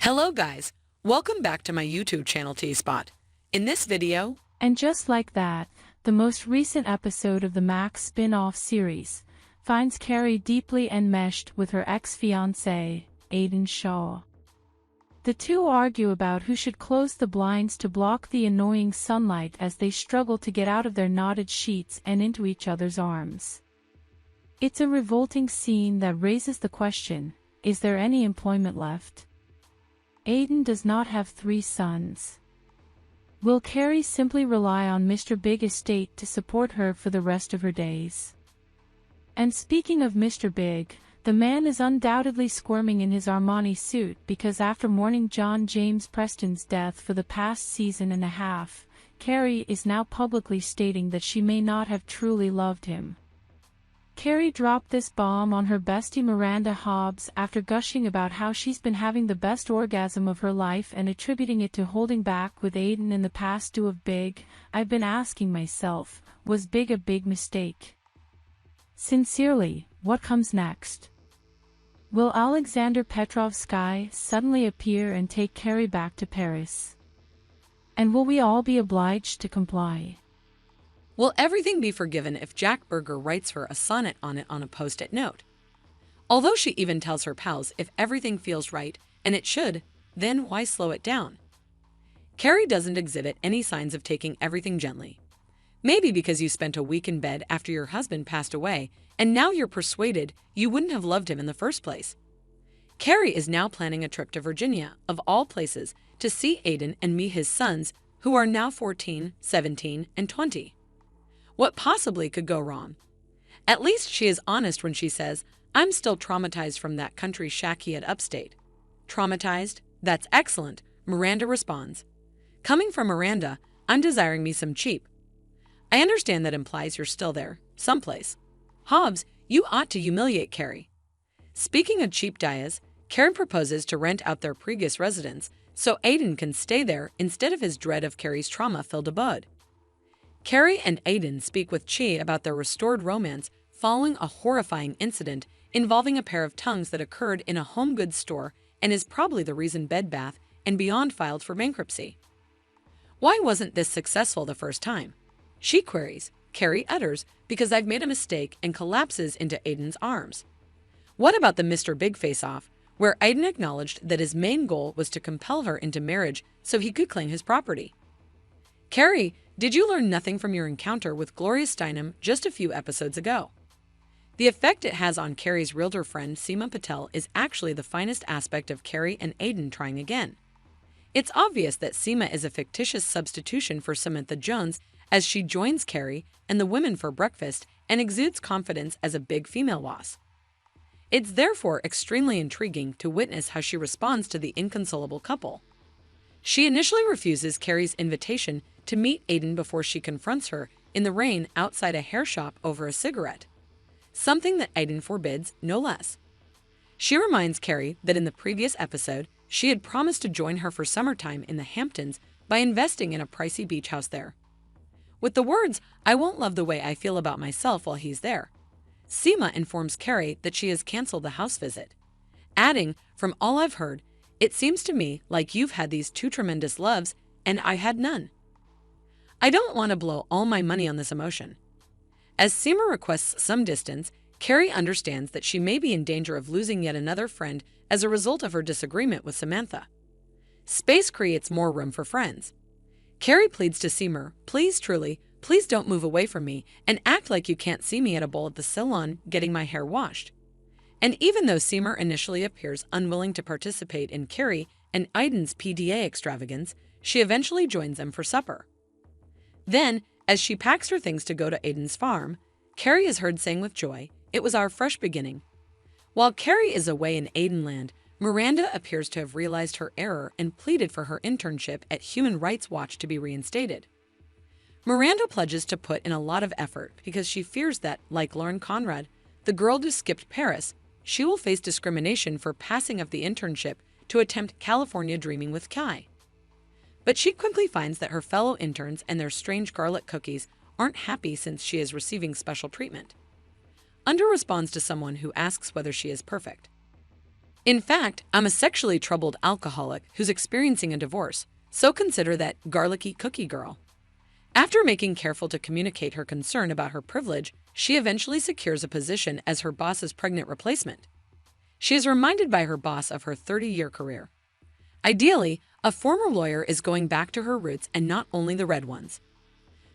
Hello guys, welcome back to my YouTube channel T-Spot. In this video, And just like that, the most recent episode of the Max spin-off series finds Carrie deeply enmeshed with her ex-fiancé, Aidan Shaw. The two argue about who should close the blinds to block the annoying sunlight as they struggle to get out of their knotted sheets and into each other's arms. It's a revolting scene that raises the question, is there any employment left? Aidan does not have 3 sons. Will Carrie simply rely on Mr. Big estate to support her for the rest of her days? And speaking of Mr. Big, the man is undoubtedly squirming in his Armani suit because after mourning John James Preston's death for the past season and a half, Carrie is now publicly stating that she may not have truly loved him. Carrie dropped this bomb on her bestie Miranda Hobbes after gushing about how she's been having the best orgasm of her life and attributing it to holding back with Aidan in the past due of Big. I've been asking myself, was Big a big mistake? Sincerely, what comes next? Will Alexander Petrovsky suddenly appear and take Carrie back to Paris? And will we all be obliged to comply? will everything be forgiven if Jack Berger writes her a sonnet on it on a post-it note? Although she even tells her pals if everything feels right, and it should, then why slow it down? Carrie doesn't exhibit any signs of taking everything gently. Maybe because you spent a week in bed after your husband passed away, and now you're persuaded you wouldn't have loved him in the first place. Carrie is now planning a trip to Virginia, of all places, to see Aidan and meet his sons, who are now 14, 17, and 20. What possibly could go wrong? At least she is honest when she says, "I'm still traumatized from that country shack he had upstate." Traumatized? That's excellent, Miranda responds. Coming from Miranda, I'm desiring me some cheap. I understand that implies you're still there, someplace. Hobbes, you ought to humiliate Carrie. Speaking of cheap dias, Carrie proposes to rent out their previous residence so Aidan can stay there instead of his dread of Carrie's trauma-filled abode. Carrie and Aidan speak with Chi about their restored romance following a horrifying incident involving a pair of tongues that occurred in a home goods store and is probably the reason Bed Bath & Beyond filed for bankruptcy. Why wasn't this successful the first time? She queries. Carrie utters, because I've made a mistake, and collapses into Aidan's arms. What about the Mr. Big face-off, where Aidan acknowledged that his main goal was to compel her into marriage so he could claim his property? Carrie, did you learn nothing from your encounter with Gloria Steinem just a few episodes ago? The effect it has on Carrie's realtor friend Seema Patel is actually the finest aspect of Carrie and Aidan trying again. It's obvious that Seema is a fictitious substitution for Samantha Jones as she joins Carrie and the women for breakfast and exudes confidence as a big female boss. It's therefore extremely intriguing to witness how she responds to the inconsolable couple. She initially refuses Carrie's invitation to meet Aidan before she confronts her in the rain outside a hair shop over a cigarette, something that Aidan forbids no less. She reminds Carrie that in the previous episode, she had promised to join her for summertime in the Hamptons by investing in a pricey beach house there. With the words, "I won't love the way I feel about myself while he's there," Seema informs Carrie that she has canceled the house visit, adding, "From all I've heard, it seems to me like you've had these 2 tremendous loves and I had none. I don't want to blow all my money on this emotion." As Seema requests some distance, Carrie understands that she may be in danger of losing yet another friend as a result of her disagreement with Samantha. Space creates more room for friends. Carrie pleads to Seema, "Please, truly, please don't move away from me and act like you can't see me at a bowl at the salon getting my hair washed." And even though Seema initially appears unwilling to participate in Carrie and Aidan's PDA extravagance, she eventually joins them for supper. Then, as she packs her things to go to Aidan's farm, Carrie is heard saying with joy, "It was our fresh beginning." While Carrie is away in Aidan land, Miranda appears to have realized her error and pleaded for her internship at Human Rights Watch to be reinstated. Miranda pledges to put in a lot of effort because she fears that, like Lauren Conrad, the girl who skipped Paris, she will face discrimination for passing up the internship to attempt California dreaming with Kai. But she quickly finds that her fellow interns and their strange garlic cookies aren't happy since she is receiving special treatment. Under responds to someone who asks whether she is perfect. In fact, I'm a sexually troubled alcoholic who's experiencing a divorce, so consider that garlicky cookie girl. After making careful to communicate her concern about her privilege, she eventually secures a position as her boss's pregnant replacement. She is reminded by her boss of her 30-year career. Ideally, a former lawyer is going back to her roots and not only the red ones.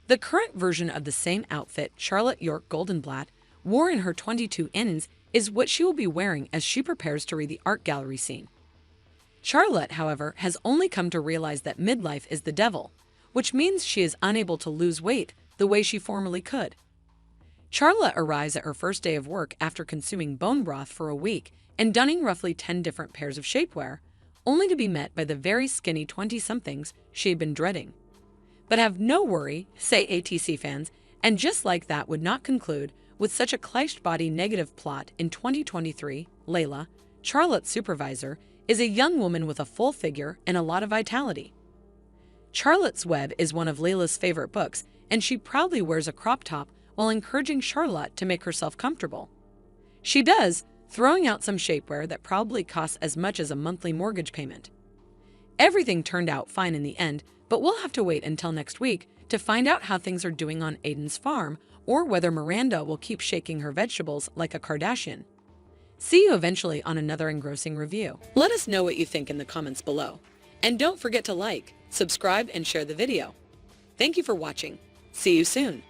The current version of the same outfit Charlotte York Goldenblatt wore in her 22 innings is what she will be wearing as she prepares to read the art gallery scene. Charlotte, however, has only come to realize that midlife is the devil, which means she is unable to lose weight the way she formerly could. Charlotte arrives at her first day of work after consuming bone broth for a week and donning roughly 10 different pairs of shapewear, only to be met by the very skinny 20-somethings she had been dreading. But have no worry, say ATC fans, and just like that would not conclude with such a cliched body negative plot in 2023, Layla, Charlotte's supervisor, is a young woman with a full figure and a lot of vitality. Charlotte's Web is one of Layla's favorite books, and she proudly wears a crop top while encouraging Charlotte to make herself comfortable. She does, throwing out some shapewear that probably costs as much as a monthly mortgage payment. Everything turned out fine in the end, but we'll have to wait until next week to find out how things are doing on Aidan's farm or whether Miranda will keep shaking her vegetables like a Kardashian. See you eventually on another engrossing review. Let us know what you think in the comments below. And don't forget to like, subscribe, and share the video. Thank you for watching. See you soon.